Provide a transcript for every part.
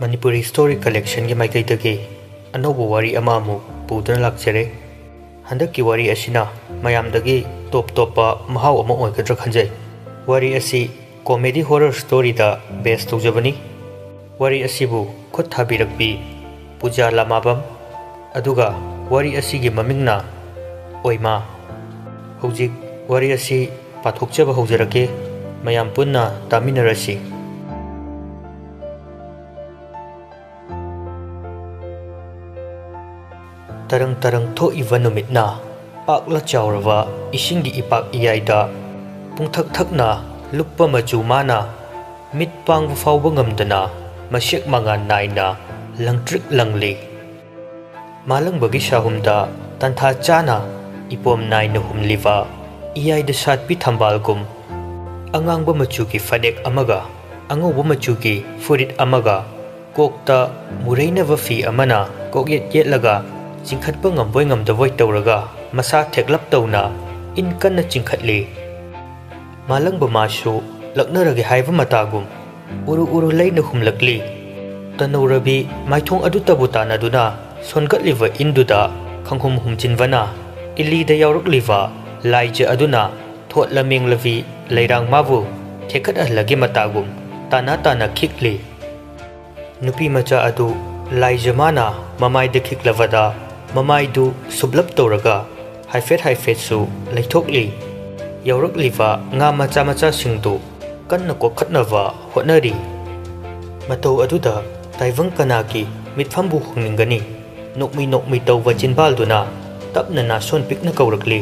Manipuri Story Collection की माइकैदगी अनौबा वारी अमामु पुदुना लाक्चरे हंदकी वारी असिना मयामदगी टॉप टॉपा महाव अमा ओइगद्रा खंजै वारी असि कॉमेडी हॉरर स्टोरी दा बेस तौजबनी वारी असिबु खुद थाबिरकपी पूजा लामाबम अदुगा वारी असिगी ममिंगना ओइमा हौजिक वारी असि पाथोकचबा हौजरके मयाम पुन्ना तामिनरसि तरंग तरंग थोइबा नुमितना पाकला चावरवा इसिंगी इपाक इयाइदा पुंथक थकना लुप्पा मचु माना मिट पांगबु फावबा ngamdana मसेक मंगा नाइना लंगट्रिक लंगली मालंगबगी शाहुमदा तंथा चाना इपोम नाइना हुमलिवा इयाइदा सातपि थंबालगुम अंगांगबा मचुगी फनेक अमगा अंगौबा मचुगी फुरिट अमगा कोकता मुरैनबा फी अमना कोगेट येटलगा चिंखटपा ngamboy ngamdavoy tawraga masa theklap tawna in kanna chinkhatli malangba masu laknaragi haiba matagum uru uru leina humlakli tanawrabi maithong adu tabutana duna songatliva induda khanghum humchinwana ili da yawrukliva laije aduna thotla menglavi leirang mabu thekhat ahlagi matagum tana tana khikli nupi macha adu laije mana mamai de khiklavada ममाइदु सुबलप तौरगा हाइफेट सु लैथोकली यौरकलिवा nga macha macha singdu kanna kokhatnava hotnari matau aduda taivang kanaki mitfambu huningani nokmi tawwa chinbalduna tapna na son pikna kaurakli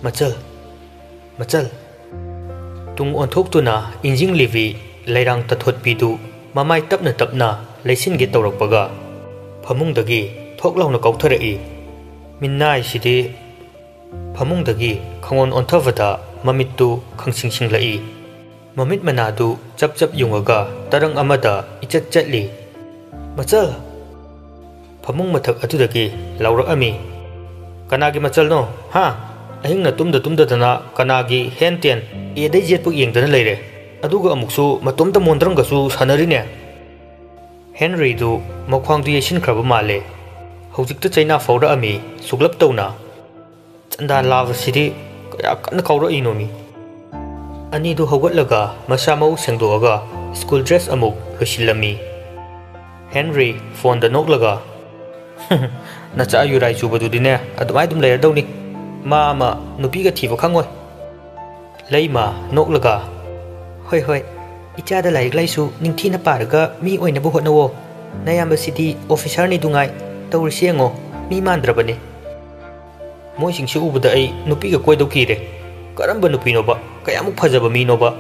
machal tung onthokuna injing livi lairang tathotpidu mamai tapna leisinge tawrakpaga phamungdagi थोकलाउना कौथरई मिन्नाय सिदि फमुंगदगी खंगोन ओंथवदा ममित्तु खंसिंसिंगलई ममित मनादु चप युंगगा तरंग अमदा इचत चटली मचल फमुंग मथक अदुदगी लौरअमी कनागी मचलनो हा अहिंगना तुमदना कनागी हेनतेन एदै जेटपु येंगदना लेरे अदुगा अमुकसु मतोमदा मोंद्रंगसु सानरिने Henry दु मख्वांगदु येसिनख्रबा माले हौजिकता China फौरा अमी सुगलप तौना चंदा लाव सिदी कया कन्न कौरा इनोमी अनी दु हौगतलगा मसा मौ सेंगदोगा स्कूल ड्रेस अमुक लोसिलमी हेनरी फोन द नोकलगा नचा युराई चुबदुदिने अदुमाय दुम लेरदौनी मामा नुपीगा थीबा खंगोय लेमा नोकलगा होय इचादा लाइक लाइसु निंथीना पारगा मी ओइनबु होटनवो नयाम्बा सिटी ऑफिसर नि दुंगाई तौरसिंगो मी मानद्रबने मोइसिंगसे उबदा आई नुपीगा कोइदौकीरे करंबा नुपीनोबा कयामुक फजबा मीनोबा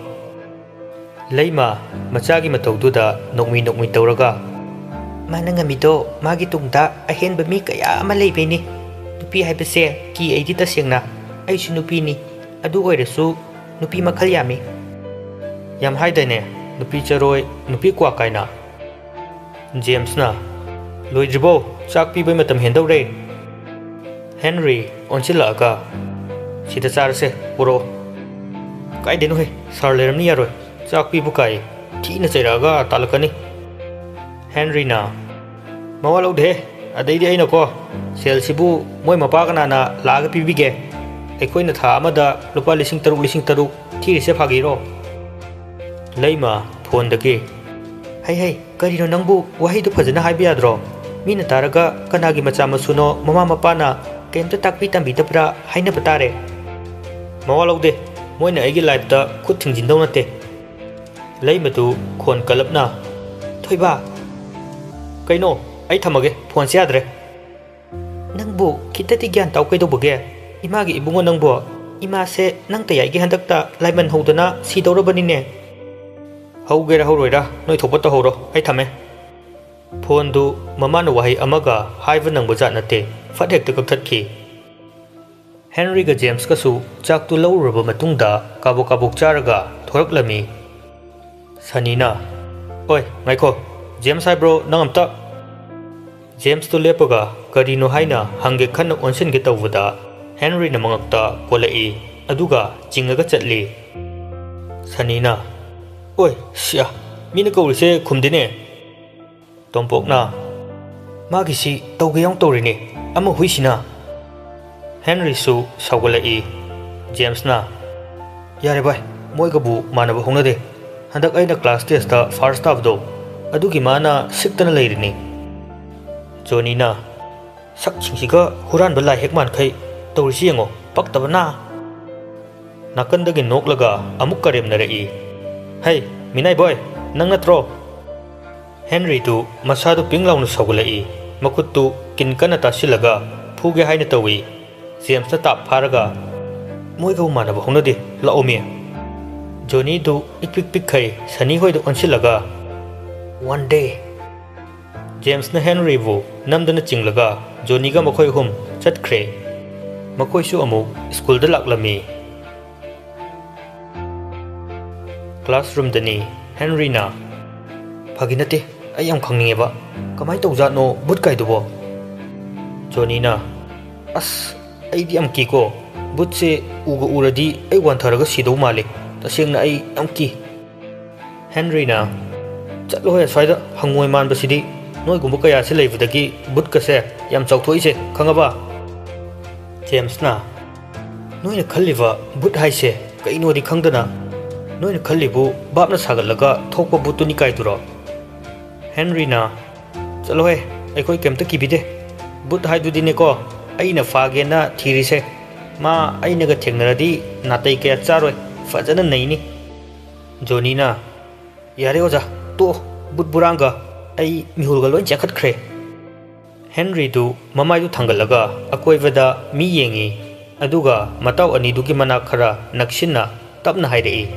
लेमा मचागी मतौदुदा नोकमी तौरगा मानंगमिदो मागी तुंगदा अहेनबा मी कया अमा लेबेनी नुपी हाइबसे की एदि तसेंगना आइसु नुपीनी अदु ओइरसु नुपी मखल यामी याम हाइदने नुपी चरोय नुपी क्वा काइना जेम्स ना लोइद्रिबो चाक पीबय मतम हेंदौरे हेनरी ओनसिलागा सिदा चारसे पुरो काइदेनो हे सर लेरमनी यारोय चाक पीबु काई ठीना चैरागा तालकनी हेनरी ना मवालौदे अदैदि अइना को सेलसिबु मोय मपागनाना लागा पीबिगे अखोइना था अमदा रुपा 3,000 थीरिसे फागिरो लेमा फोन दगे हाय करिनो नंबु वहाइदु फजना हाइबि याद्रो मीना तारगा कनागी मचा मसुनो ममा मपाना केमता ताकपि तंबिदब्रा हाइना बतारे मवालौदे मोइना आइगी लाइफता खुद थिंजिनदौ नते लेमदु खोन कलपना थोइबा कइनो आई थमगे फोन से याद्रे नंबु खितति ज्ञान ताउ कइदौबगे इमागी इबुंगो नंबु इमा से नंग तयाइगी हंदकता लाइमन हौदना सिदौरबनिने हौगेरा हौरोइरा नोइ थोपत हौरो आई थमे फोन दु ममान वहाई अमगा हाइव नंगबजा नते फटेक्ट कक्थटकी हेनरी ग जेम्स कसु चाकतु लौरब मतुंगदा काबो चारगा थोरकलमी सनीना ओय माइको जेम्स हाइब्रो नंगमता जेम्स तो लेपगा करिनो हाइना हंगे खन ओनसिनगे तौबदा हेनरी न मंगक्ता कोलई अदुगा चिंगगा चटली सनीना ओय Siya Meena कौरिसे खुमदिने Tompokna Magisi Togayong Torini Ama Huisina Henry Su Saugalai James na Yare boy Moigabu Manaba Honade Handak Aina class test the first half do Adugi mana Siktana Lady Johnny na Sak Chingsiga Huran Bala Hekman Kai Torisiango Paktabana Nakandagi Noklaga Amukarim Narei Hey Minai boy Nang natro Henry tu Masadu Pinglaw na Saugalai Makutu Kinkana Tasilaga Puge Haina Tawi James na tap Paraga Moigabu Manaba Honade Laomi Johnny du Ikpik Kai Sani Hoi du Onsilaga One day James na Henry bu Namdana Chinglaga Johnny ga Makoi hum Chat Kre Makoi su amuk School da laklami Classroom dani Henry na Paginate Ayam khangninge ba Kamai tawza no but kai dubo Johnny na As Aidi am ki ko But se uga uradi ay wantharaga sidaw malik Tasiyang na ay am ki Henry na Chatlo hoy aswayda hangoy man ba sidi Noi gumba kaya si laifudagi but kase Yam chawthoy se khangaba James na Noi na khalliba but hai se Kaino di khangdana Noi na khallibu bap na sagalaga Thokpa butu ni kaiduro Henry na Chatlo hoy ay koy kemta kibide But hai du dine ko Ay na fage na thiri se Ma ay naga thengnaradi Natay kaya charoi Fajana naini Johnny na Yare oja To but buranga Ay mihulga loin jakhat kre Henry du mamay du thangalaga Akoy vada mi yengi Aduga mataw ani dugi manak khara Naksin na tapna hairei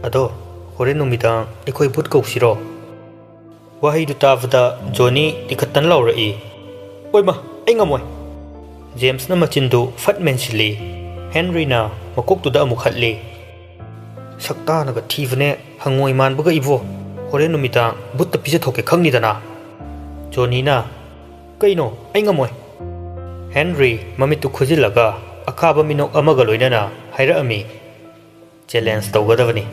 Ado hore numidang Ikoy but kausiro Wahay du tavada Johnny ikatan laurai Oy ma ay ngamoy James na machindu fat mensili Henry na makok tu da amukhatli Sakta naga thivne hangoy man baga ibo Hore numita but pisa thoke khangni dana Johnny na Kaino ay ngamoy Henry mamitu khujilaga akhaba minok amaga loinana haira ami challenge tawgadavani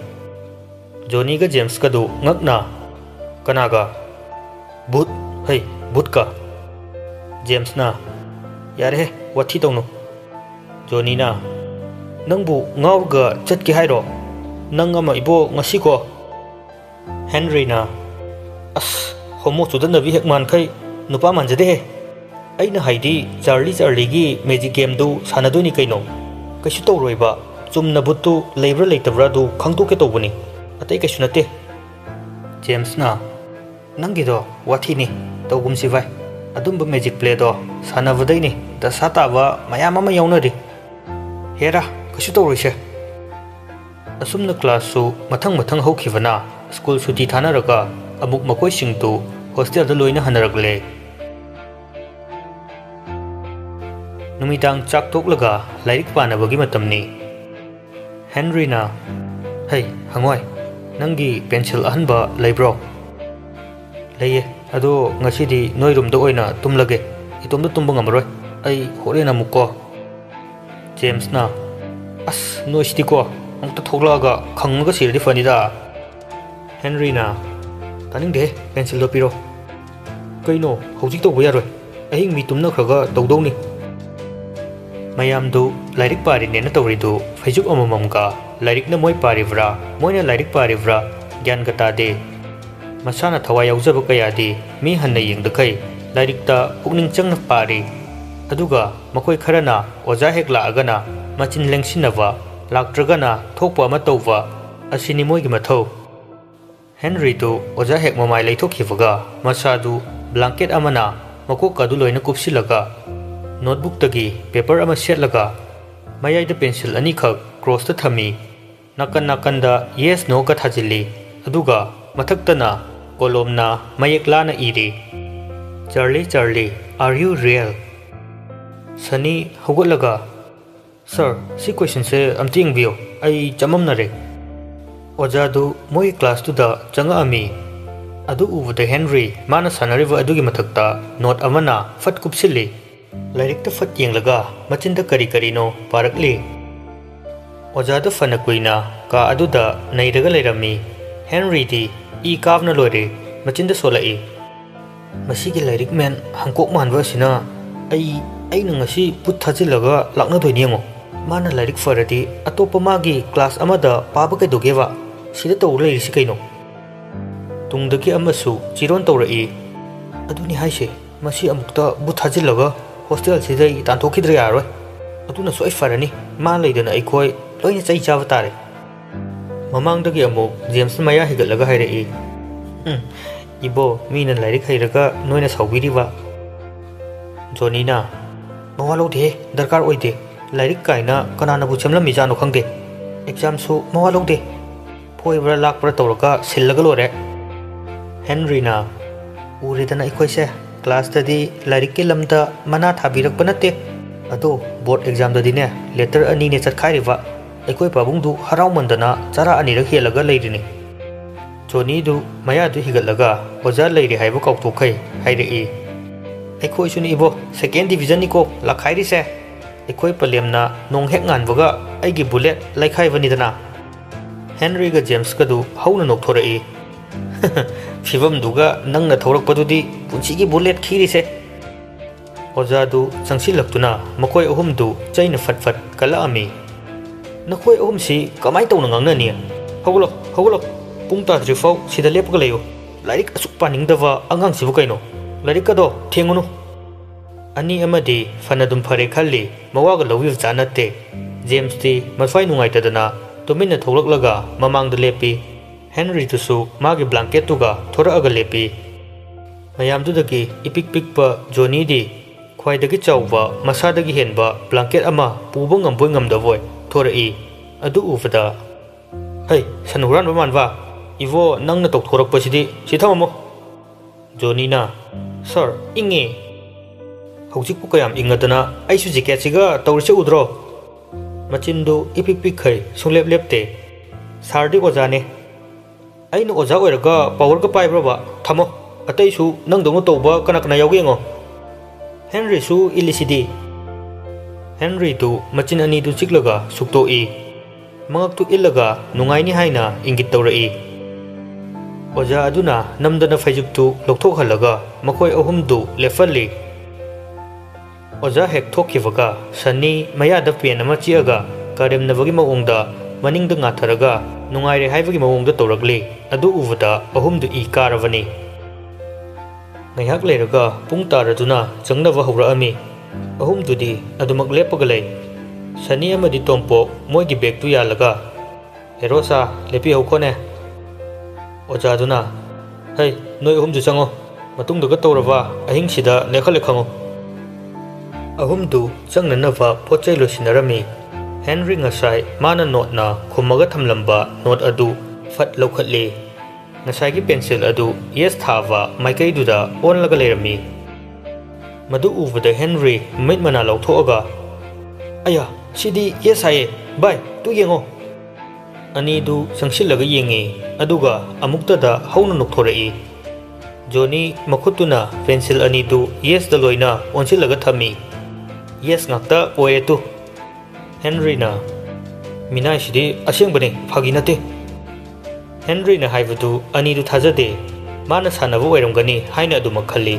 Johnny ga James ka du ngakna Kanaga But hey but ka James na Yare wathi tawno Johnny na Nangbu ngawga chatki hairo Nangama ibo ngasi ko Henry na As homo chudan vi hekman khai nupa manjade he Aina haidi Charlie gi magic game du sanadoni kaino Kaisu tawroiba chumna butu leibra leitabra du khangtu ke tawbani atai kaisu nate James na Nangido wathi ni tawgum si vai Adumba magic play do sanavadai ni da sataba mayam ama yaunari Hera kaisu tawroise Asumna class su mathang hokivana School suti thanaraga amuk makoi singtu hostel da loina hanaragle Numidang chak toklaga lairik panabagi matamni Henry na Hey hangoy Nangi pencil ahanba laibro Laye ado ngasidi noi room da oina tumlage itomda tumba ngamaroi ai horena mukko James na As noisidi ko amta thoklaga khangnaga sirdi fanida Henry na Taning de pencil do piro Kaino hojik to boyaroi ahing mi tumna khaga tawdoni Mayam du lairik pari nena tawri du Facebook amamamga lairik na moi parivra moina lairik parivra gyan gata de Masana thawai yaujaba kayadi mi hanna yengda kai lairik ta pukning changna pari Aduga makoi kharana oja hek la agana machin lengsinava laktragana thokpa ama tawwa asini moi gi mathau Henry tu oja hek mamai leithokhivaga masadu blanket amana makok kadu loina kupsilaga notebook tagi paper ama setlaga mayai da pencil ani khak cross ta thami nakan da yes no ka thajili aduga mathaktana kolomna mayek lana iri Charlie are you real Sunny hogolaga Sir si question se amting bio ai chamam na re Ojadu moi class tu da changa ami adu uvuda Henry mana sanariva adugi mathakta note amana fat kupsili lairik ta fat yenglaga machinda kari no parakli Ojada fana kuina ka aduda nairaga leirami Henry di I kavna lore machinda solai ꯃꯁꯤꯒꯤ ꯂꯥꯏꯔꯤꯛ ꯃꯦꯟ ꯍꯥꯡꯀꯣꯛ ꯃꯥꯟꯕ ꯑꯁꯤꯅ ꯑꯩꯅ ꯉꯁꯤ ꯄꯨꯠ ꯊꯥꯖꯤꯜꯂꯒ ꯂꯥꯛꯅꯗꯣꯏꯅꯤ ꯌꯦꯡꯉꯣ ꯃꯥꯅ ꯂꯥꯏꯔꯤꯛ ꯐꯔꯗꯤ ꯑꯇꯣꯞꯄ ꯃꯥꯒꯤ ꯀ꯭ꯂꯥꯁ ꯑꯃꯗ ꯄꯥꯕ ꯀꯩꯗꯧꯒꯦꯕ ꯁꯤꯗ ꯇꯧꯔ ꯂꯩꯔꯤꯁꯤ ꯀꯩꯅꯣ ꯇꯨꯡꯗꯒꯤ ꯑꯃꯁꯨ ꯆꯤꯔꯣꯟ ꯇꯧꯔꯛꯏ ꯑꯗꯨꯅꯤ ꯍꯥꯏꯁꯦ ꯃꯁꯤ ꯑꯃꯨꯛꯇ ꯕꯨꯠ ꯊꯥꯖꯤꯜꯂꯒ ꯍꯣꯁꯇꯦꯜꯁꯤꯗꯩ ꯇꯥꯟꯊꯣꯛꯈꯤꯗ꯭ꯔ ꯌꯥꯔꯣꯏ ꯑꯗꯨꯅ ꯁꯣꯏ ꯐꯔꯅꯤ ꯃꯥ ꯂꯩꯗꯅ ꯑꯩꯈꯣꯏ ꯂꯣꯏꯅ ꯆꯩ ꯆꯥꯕ ꯇꯥꯔꯦ ꯃꯃꯥꯡꯗꯒꯤ ꯑꯃꯨꯛ ꯖꯦꯝꯁꯅ ꯃꯌꯥ ꯍꯤꯒꯠꯂꯒ ꯍꯥꯏꯔꯛꯏ 이보 미는 라이릭 하이르가 노이나 사우비리바 조니나 마와로데 दरकार ओइदे लाइरिक काइना कनानाबु चेमलमिजानो खंगे एग्जाम सु मावालोदे फोइब्रा लाकप्रा तौरका सिल्लगा लोरे हेनरीना उरेदना इखोइसे क्लास तदी लाइरिक के लमदा मना थाबिरक पनते अदो बोर्ड एग्जाम ददिने लेटर अनि ने चटखाइरिबा एखोइ पाबुंदु हराउमंदना चारा अनि रख हेलगा लेरिने जोनी दु मया दु हिगलगा ओजा लेरि हाइबो कौतोखै हाइरेई एखोइ सुनि इबो सेकेंड डिवीजन निको लाखाइरिसे एखोइ पलेमना नोंग हेक nganबगा आइगी बुलेट लाइखाइबनिदना हेनरी गा जेम्स कदु हौना नोकथोरई फिबम दुगा नंगना थौरकपदुदी पुंसिगी बुलेट खिरिसे ओजादु चंगसिलक्तुना मकोइ अहुमदु चैना फटफट कलाअमी नखोइ अहुमसी कमाइ तौना ngangnani हौगलो हौगलो पुंग ताद्रिफाउ सिदा लेपगा लेयो लाइरिक असुक पानिंगदवा अंगांगसिबु कैनो लाइरिक कदो थेंगुनु अनि अमदि फनदुम फरे खल्ली मवागा लौविव जानते जेम्स ती मफाइ नुंगाइतदना तुमिन्ना थौलकलगा ममांगदा लेपी हेनरी तुसु मागी ब्लैंकेट तुगा थोरअगा लेपी मयामदुदगी इपिक पिकपा जोनी दी ख्वाइदगी चाउबा मसादगी हेनबा ब्लैंकेट अमा पुबा ngamboi ngamdavoi थोरई अदु उबदा है सनुरान बमानवा इवो नंगना तौथोरकपसिदी सिथाममो जोनीना सर इंगे हौजिक पुकयाम इंगदना आइसु जैकेटसिगा तौरसे उद्रो मचिंदु इपिक पिखै सुलेप लेपते सारदी ओजाने आइनो ओजा ओइरगा पावरगा पाइब्रबा थमो अतैसु नंगदोंनो तौबा कना कना यावगेंगो हेनरी सु इलिसिदी हेनरी तु मचिन अनि दु चिकलगा सुक्तोई मंगक्तु इल्लगा नुंगाइनी हाइना इंगित तौरई ओजा अदुना नमदना फैजुक्तु लोकथोखहल्लगा मखोइ अहुमदु लेफल्ली ओजा हेक थोखिबगा सनी मयादा पेन अमा चियगा कारेमनबगी मओंगदा मनिंगदा ngatharaga नुंगाइरे हाइबगी मओंगदा तौरगली अदु उबदा अहुमदु इ कारबनी ngaiak leiraga pung taraduna changnaba hawraami ahumdudi adumak lepaga lei सनी अमदी तोंपो मोइगी बेग तु यालगा हेरोसा लेपि हौखोने ओजादुना है नोइ अहुमदु चंगो मतुंगदगा तौरबा अहिंग सिदा लेखले खंगो अहुमदु चंगननबा पोचै लोसिनरमी हेनरी ngasai माना नोटना खुमगा थमलंबा नोट अदु फट लौखतले ngasai पेंसिल अदु यस थावा माइकैदुदा ओनलगा लेरमी मदु उबदा हेनरी मिट मना लौथोगा अया सिदी यस हाये बाय तु येंगो अनीदु संगसिलगा येंगे अदुगा अमुक्तदा हौना नोकथोरई जोनी मखुतुना पेंसिल अनीदु यस द लोइना ओनसिलगा थमी यस ngakta ओएतु हेनरीना मिनाय सिदी असेंगबने फागी नते हेनरीना हाइबदु अनीदु थाजदे माना सानबो ओइरमगनी हाइना अदुमा खल्ली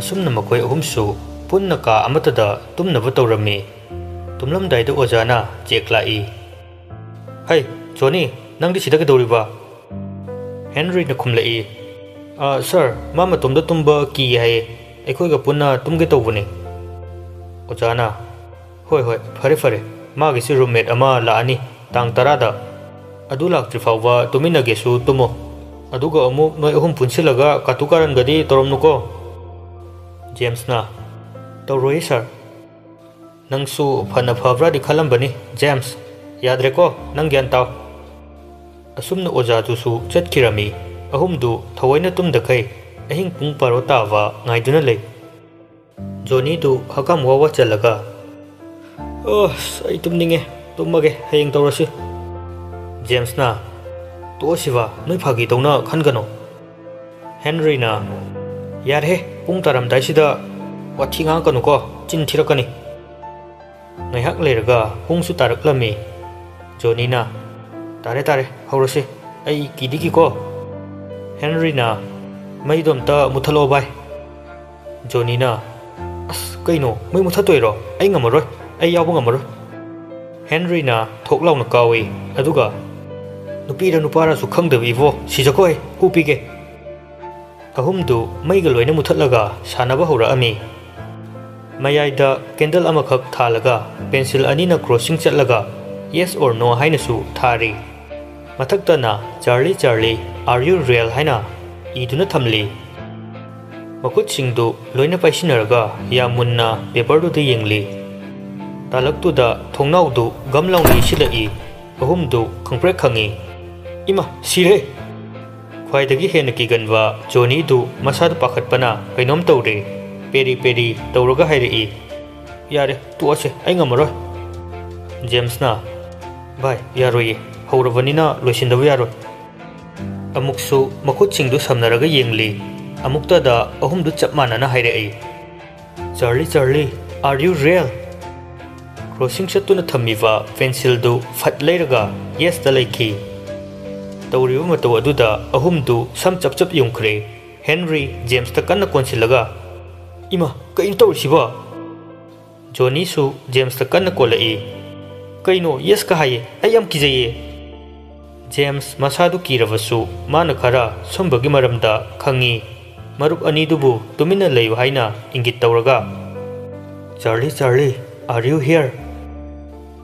असुमना मकोइ अहुमसु पुन्ना का अमतदा तुमनबो तौरमी तुमलमदाइदा ओजाना चेकलाई है जोनी नंगदि सिदा कदौरिबा हेनरी न खुमलाई सर मा मतुमदा तुमबा की हाय एखोइगा पुन्ना तुमगे तौबने ओजाना होय होय फरे फरे मागिसि रूममेट अमा लानी तांग 10 दा अदु लाक्ट्रि फावबा तुमिनगेसु तुमो अदुगा अमु नोइ अहुम पुनसिलगा कातुकारनगदि तौरमनुको जेम्सना तौरोई सर नंगसु फना फब्रादि खलंबनी जेम्स याद्रेको नंग ग्यान ताव असुमना ओजादुसु चटकिरमी अहुमदु थवैना तुमदखै अहिंग पुंग पारो तावा ngaiduna lei जोनी दु हकाम वावा चलगा आई तुमनिंगे तुमगे हयेंग तौरसि जेम्सना तोसिवा नोइ फागी तौना खनगनो हेनरीना यारे पुंग तारमदाइसिदा वाथि ngang चिन थिरकनी ngaiak leiraga pungsu taraklammi जोनीना तारे तारे हौरसि ai kidi ki ko Henry na mai dom ta muthalo bai Johnny na as kai no mai muthatoi ro ai ngamaro ai yaw ngamaro Henry na thoklau na kawi aduga nupi ra nupara su khangdabi vo sijako hu pige ahum du mai ga loina muthatlaga sanaba hora ami mayayda candle amakhak thalaga pencil ani na crossing chatlaga yes or no haina su thari mathakta na Charlie Charlie are you real haina iduna thamli makut singdu loina paisinaraga yamunna paper du de yengli talak tu da thongnau du gamlaung ni silai ahum du khangpre khangi ima sire khwaidagi hena ki ganwa Johnny du masad pakhat pana kainom tawre peri peri tawraga hairi yare tu ase ai ngamaro James na bai yaroi hauravani loisindabu yaroi amuksu makhut singdu samnaraga yengli amukta da ahum du chapmana na hairi Charlie Charlie are you real crossing chatuna thamiwa pencil du fat leiraga yes da laiki tawribu mataw aduda ahum du sam chap chap yungkhre Henry James ta kanna konsilaga ima kain tawsiba Johnny su James ta kanna kolai kaino yes ka haye ayam kijaye James masadu kiravasu mana khara sombagi maramda khangi marup ani dubu tumina leiwa haina ingit tawraga Charlie Charlie are you here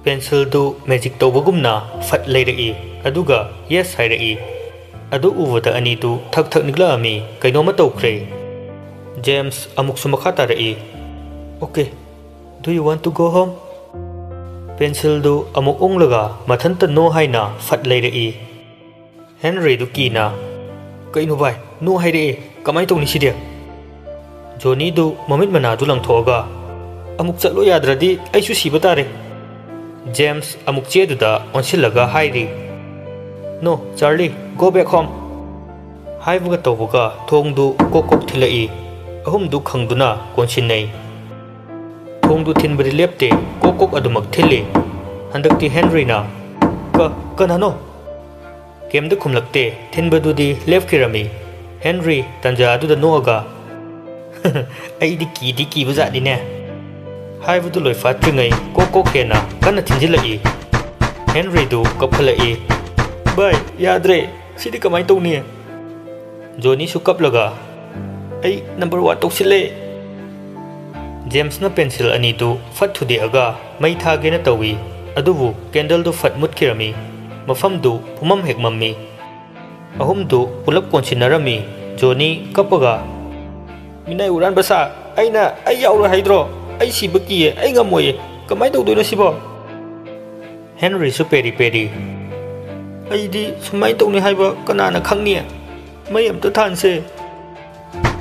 pencil du magic tawbagumna fat leirei aduga yes hairei adu uvada ani du thak thak nigla ami kainoma tawkhre James amuk sumakha tarei okay do you want to go home pencil du amuk onglaga mathanta no haina fat leirei Henry du kina kaino bai no hairei kamai tawni sidia Johnny du mamit mana du langthoga amuk chalo yadradi aisu siba tare James amuk cheduda onsilaga hairi no Charlie go back home haibuga tawbuga thongdu kokok thilai ahum du khangduna konsinai thongdu thinbari lepte kokok adumak thili handakti Henry na kanano kemda khumlakte thinbadudi left kirami Henry tanja aduda noaga aidi ki buzadi ne haibudu loi fatringai kokok kena kana thinjilai Henry du kapkhalai bai yadre sidi kamai tawni Johnny su kaplaga ai number 1 toksile James na pencil ani tu fat thudi aga mai thage na tawi adubu candle du fat mut kirami mafam du pumam hek mammi ahum du pulap konsinarami Johnny kapaga minai uran basa aina ai yaura haidro ai sibaki ai ngamoye kamai tawdoino sibo Henry su peri peri aidi sumai tawni haiba kanana khangni mai amta thanse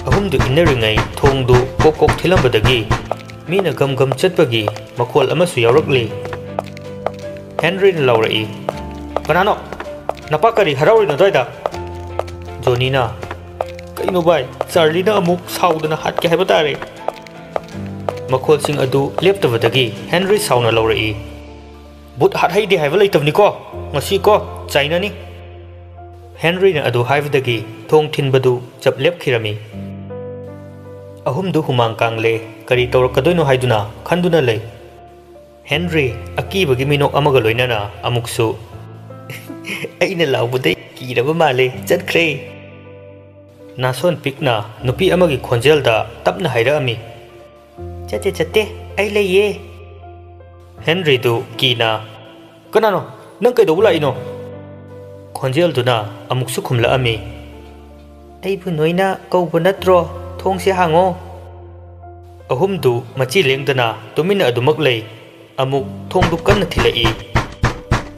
ahum du innaringai thongdu kokok thilambadagi mina gam chatpagi makhol amasu yaurakli Henry na laurai kanano napakari haraurino doida Johnny na kaino bai Charlie na amuk saudana hatke haiba tare makhol sing adu leptabadagi Henry sauna laurai but hat haidi haiba leitavni ko ngasi ko China ni Henry na adu haibadagi thong thinbadu chap lep khirami ahum du humang kangle kari tawrakadoino haiduna khanduna lei Henry akibagi minok amaga loinana amuksu aina laubudai kiraba male chatkre nason pikna nupi amagi khonjelda tapna hairami chatte ai leiye Henry du kina kanano nang kai dobula ino khonjel duna amuksu khumla ami ai bu noina kauba natro thongse hango ahum du machi lengdana tumina adumak lei amuk thongdu kanna thilai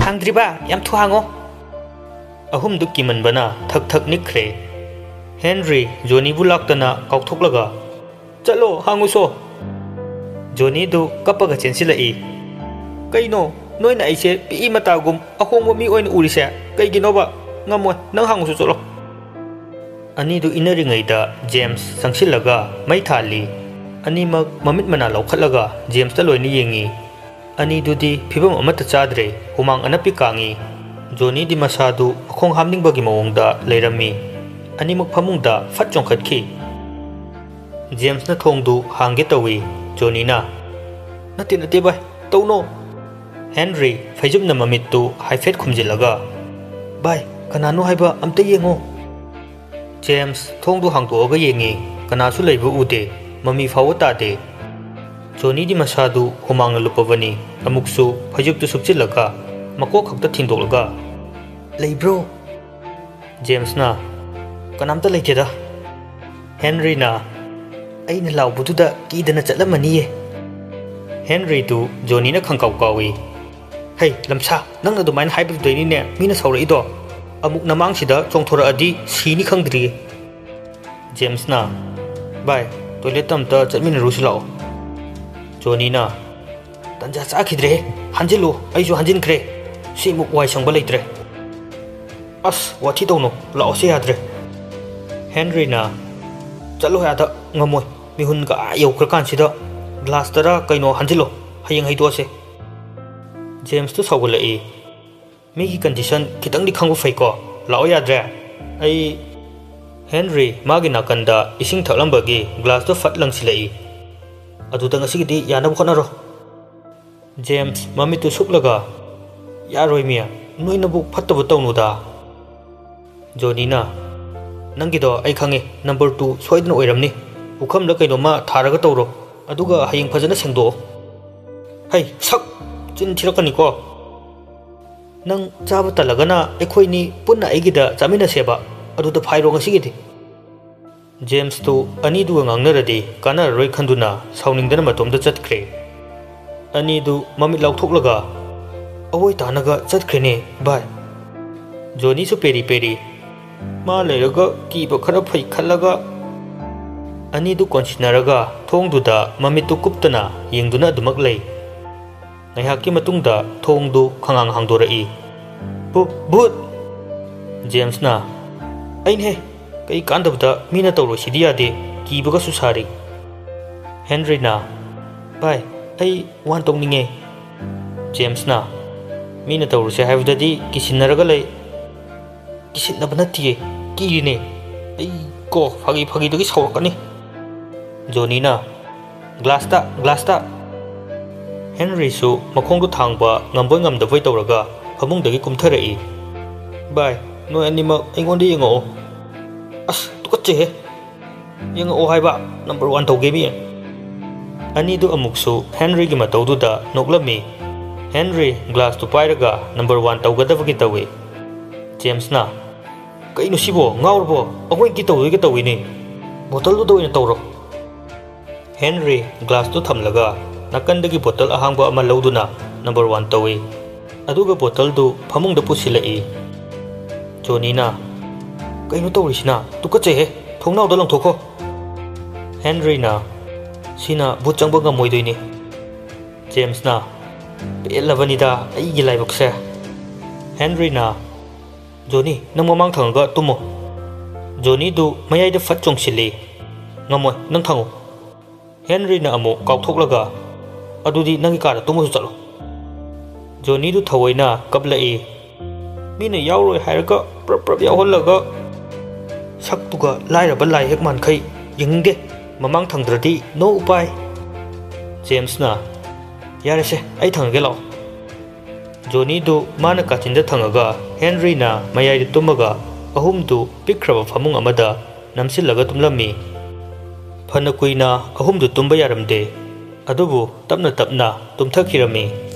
hangdriba yam thu hango ahum du kimanbana thak thak nikre Henry Johnny bulaktana kauthoklaga chalo hanguso Johnny du kapaga chensilai kaino noina aise pi matagum ahongwa mi oin urise kaiginoba ngamoi nang hanguso cholo ani du inaringaida James sangsilaga mai thali ani mak mamit mana laukhatlaga James ta loini yengi ani du di phibam amata chadre humang anapi kangi Johnny di masadu makhong hamning bagi mawongda leirami. Animak phamungda fat chongkhatki. James na thongdu hangge tawi. Johnny na. Nate bai, tauno. Henry faijumna mamittu haifet khumjilaga. Bai, kananu haiba amta yengo. James thongdu hangdoga yengi. Kanasu leibu ude. Mami fawa tade. Johnny di masadu humangna lupavani. Amuksu faijubtu sukchilaga. Makok khakta thindolaga. Leibro. James na. Kanamta leiteda. Henry na. Aina laubutuda kidana chatlamaniye. Henry tu Johnny na khangkau kawi. Hey, lamsa, nang na dumain haibu doini ne, mina saura ido. Amuk namang sida chongthora adi sini khangdri. James na. Bai, toilet tamta chatmina rusilao. Johnny na. Tanja chakidre, hanjilu, aisu hanjin kre. Si muk wai sangba leitre. As, wathi tawno, lao se yadre. Henry na. Chalo yada ngamoy, mihun ka ayaw krakan sida. Glass tara kaino hanjilo, hayang haitu ase. James tu sawalai. Migi condition kitang di khangbu fai ko. Lao yadre. Ai Henry magi nakanda ising thaklambagi glass to fat lang silai. Aduda ngasigidi yanab khonaro. James mami tu suklaga. Yaroi mia, noi nabu fattabu tawnuda. Johnny na. Nangido ai khange number 2 soidna oiramni. Ukhamla kaino ma tharaga tawro. Aduga hayang phajana sengdo. Hey, sak chin thirakani ko. Nang chaba talagana ekhoini punna aigida chamina seba. Aduda phairo ngasigidi. James tu ani du ngangnaradi kana roi khanduna sauningdana matomda chatkre. Ani du mami lauthoklaga awoi tanaga chatkrene bai. Johnny su peri peri ma leiraga kiba khara phai khallaga ani du konsinaraga thongduda mamitu kuptana yengduna dumak lei. Ngaihakki matungda thongdu khangang hangdorai. But James na. Aine kai kandabda mina tawro sidia de kibaga susari. Henry na. Bai, ai wan tongninge. James na. Mina tawro se haibdadi kisinaraga lei. Kisinaba natiye kirine. Ai ko phagi dagi sawakani. Johnny na. Glass ta. Henry su makhongdu thangba ngamboi ngamdavoi tawraga phamungdagi kumtharai. Bai, noi anima aingondi yengo. As tukatche. Yengo haiba number 1 tawgemi. Ani du amuksu Henry gi matawduda noklami. Henry glass tu pairaga number 1 tawgadavagi tawi. James na. Kaino sibo ngawrbo agoi ki tawini. Bottle du doina tawro. Henry glass tu thamlaga nakandagi bottle ahangba ama lauduna number 1 tawi. Aduga bottle du phamungda pusilai. Johnny na. Kaino tawrisina tukatche he thongnawda langthokho. Henry na. Sina butchangba ngamoidoini. James na. Pelavanida aigi laibakse. Henry na. Johnny nang mamang thangaga tumo. Johnny du mayai da fat chongsilli. Ngamoy nang thango. Henry na amo kauthoklaga adudi nangi kara tumo chalo. Johnny du thawaina kablai. Mina yauroi hairaga prap yawhollaga saktuga lairaba lai hek mankhai yingde mamang thangdradi no upai. James na. Yarese ai thangage lao. Johnny du mana kachinda thangaga Henry na mayai tumaga ahum du pikraba phamung amada namsillaga tumlami. Phana kuina ahum du tumba yaramde adubu tapna tumthakirami.